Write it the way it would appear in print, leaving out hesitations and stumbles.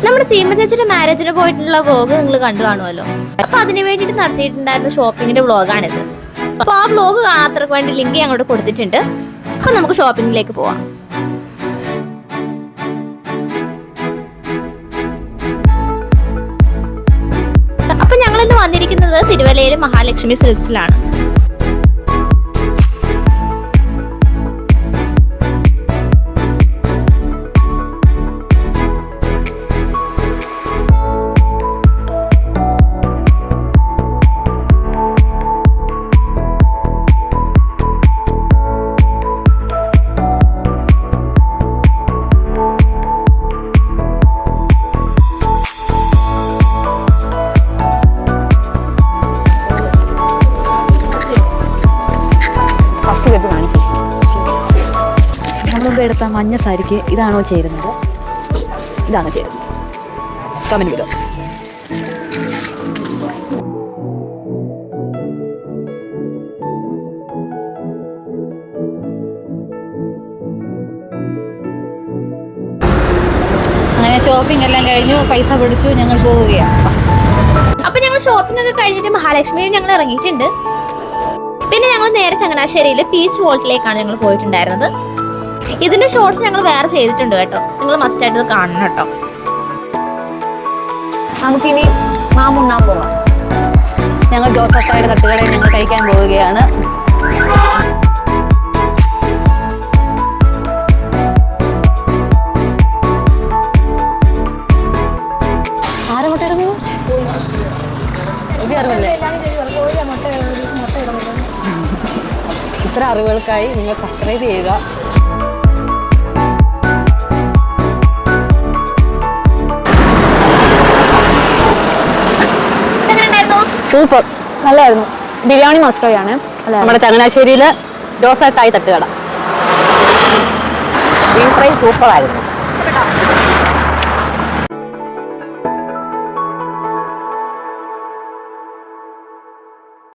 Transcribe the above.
നമ്മുടെ സീമ ചേച്ചിയുടെ മാരേജിന് പോയിട്ടുള്ള വ്ളോഗ് നിങ്ങൾ കണ്ടു കാണുമല്ലോ. അപ്പൊ അതിന് വേണ്ടിയിട്ട് നടത്തിയിട്ടുണ്ടായിരുന്ന ഷോപ്പിങ്ങിന്റെ വ്ളോഗാണിത്. അപ്പൊ ആ വ്ളോഗ് കാണാത്തവർക്ക് വേണ്ടി ലിങ്ക് അങ്ങോട്ട് കൊടുത്തിട്ടുണ്ട്. അപ്പൊ നമുക്ക് ഷോപ്പിങ്ങിലേക്ക് പോവാം. അപ്പൊ ഞങ്ങൾ ഇന്ന് വന്നിരിക്കുന്നത് തിരുവല്ലയിലെ മഹാലക്ഷ്മി സിൽക്സിലാണ്. എടുത്ത മഞ്ഞ സാരിക്ക് ഇതാണോ ചേരുന്നത്? ഇതാണോ ചേരുന്നത്? കമന്റ് വിടുക. അങ്ങനെ ഷോപ്പിംഗ് എല്ലാം കഴിഞ്ഞു, പൈസ പിടിച്ചു, ഞങ്ങൾ പോവുകയാണ്. അപ്പൊ ഞങ്ങൾ ഷോപ്പിംഗ് ഒക്കെ കഴിഞ്ഞിട്ട് മഹാലക്ഷ്മിയിൽ ഞങ്ങൾ ഇറങ്ങിയിട്ടുണ്ട്. പിന്നെ ഞങ്ങൾ നേരെ ചങ്ങനാശ്ശേരിയിലെ പീച്ച് വോൾട്ടിലേക്കാണ് ഞങ്ങൾ പോയിട്ടുണ്ടായിരുന്നത്. ഇതിന്റെ ഷോർട്സ് ഞങ്ങൾ വേറെ ചെയ്തിട്ടുണ്ട് കേട്ടോ, നിങ്ങൾ മസ്റ്റ് ആയിട്ട് കാണണം കേട്ടോ. നമുക്കിനി മാമുണ്ണാൻ പോവാം. ഞങ്ങൾ ജോസഫായുടെ തട്ടുകടയിൽ ഞങ്ങൾ കഴിക്കാൻ പോവുകയാണ്. ആരെ മുട്ട ഇടുന്നു? അറിവല്ലേ? ഇത്ര അറിവുകൾക്കായി നിങ്ങൾ സബ്സ്ക്രൈബ് ചെയ്യുക. സൂപ്പർ, നല്ലായിരുന്നു. ബിരിയാണി മസ്റ്റോയാണ് നമ്മുടെ ചങ്ങനാശ്ശേരിയില് ജോസഫായി തട്ടുകട. ബീഫ് ഫ്രൈ സൂപ്പറായിരുന്നു.